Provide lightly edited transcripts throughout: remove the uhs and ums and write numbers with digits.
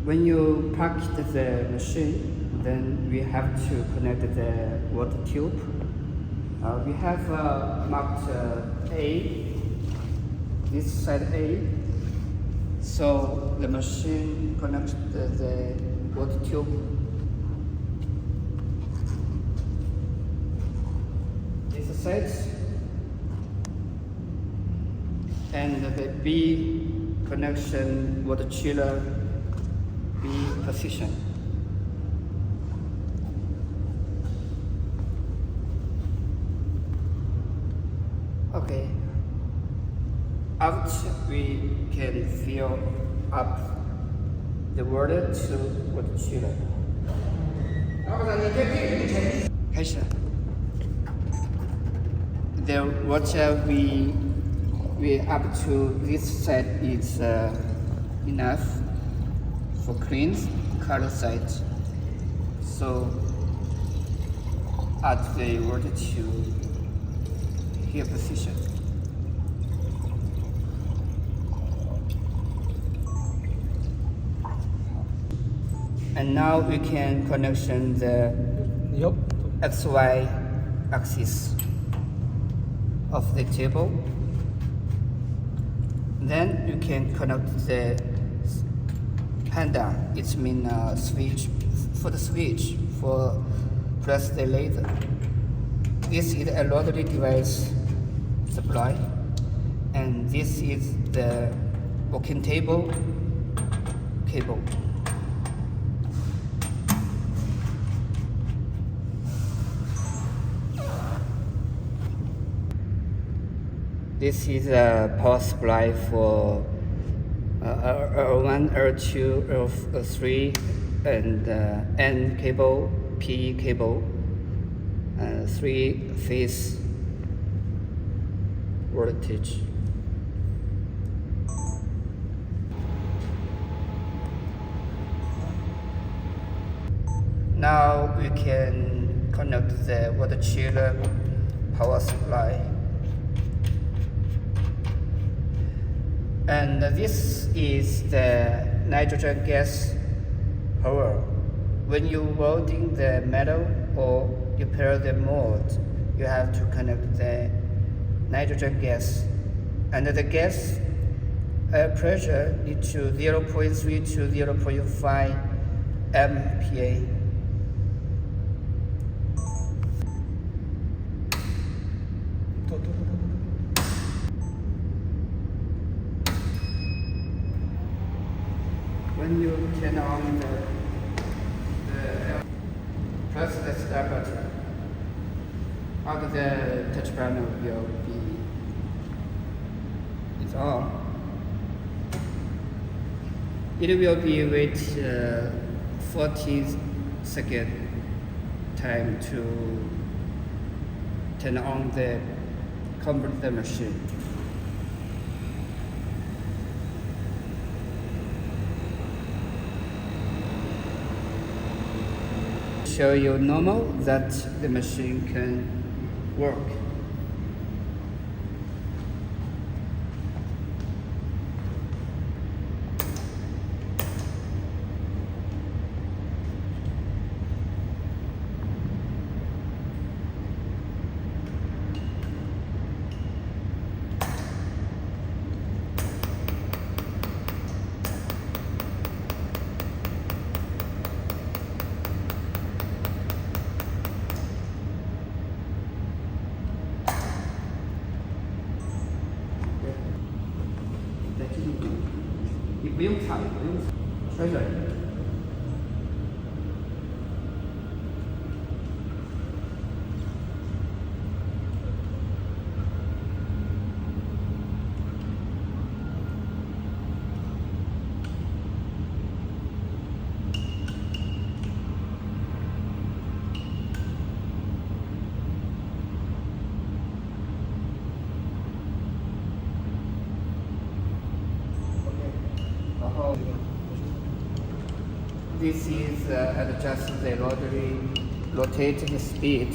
When you park the machine, then we have to connect the water tube. We have marked A, this side A. So the machine connects the water tube. This side. And the B connection water chiller B position. Okay. After we can fill up the water to water chiller. 开始。The water we up to this side is enough for clean color side. So add the water to here position. And now we can connection the XY axis of the table. Then you can connect the panda. It means switch for the switch for press the laser. This is a rotary device supply, and this is the working table cable. This is a power supply for R1, R2, R3, and N cable, P cable, 3-phase voltage. Now we can connect the water chiller power supply. And this is the nitrogen gas power. When you welding the metal or you prepare the mold, you have to connect the nitrogen gas. And the gas pressure need to 0.3 to 0.5 MPa. When you turn on the press the start button, after the touch panel will be it's on. It will be wait 40-second time to turn on the converter machine. Show you normal that the machine can work.不用擦，不用甩甩。This is adjust the rotary rotating speed.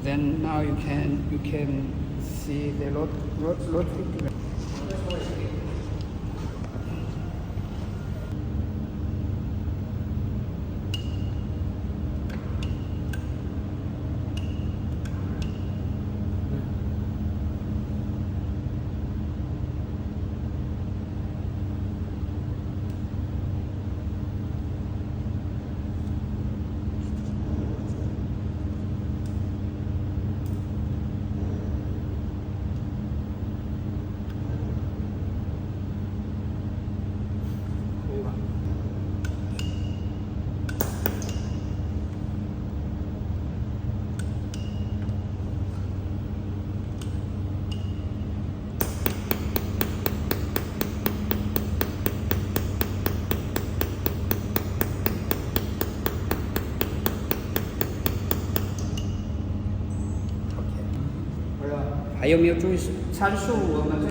Then now you can see the rotary. 有没有注意参数？我们这里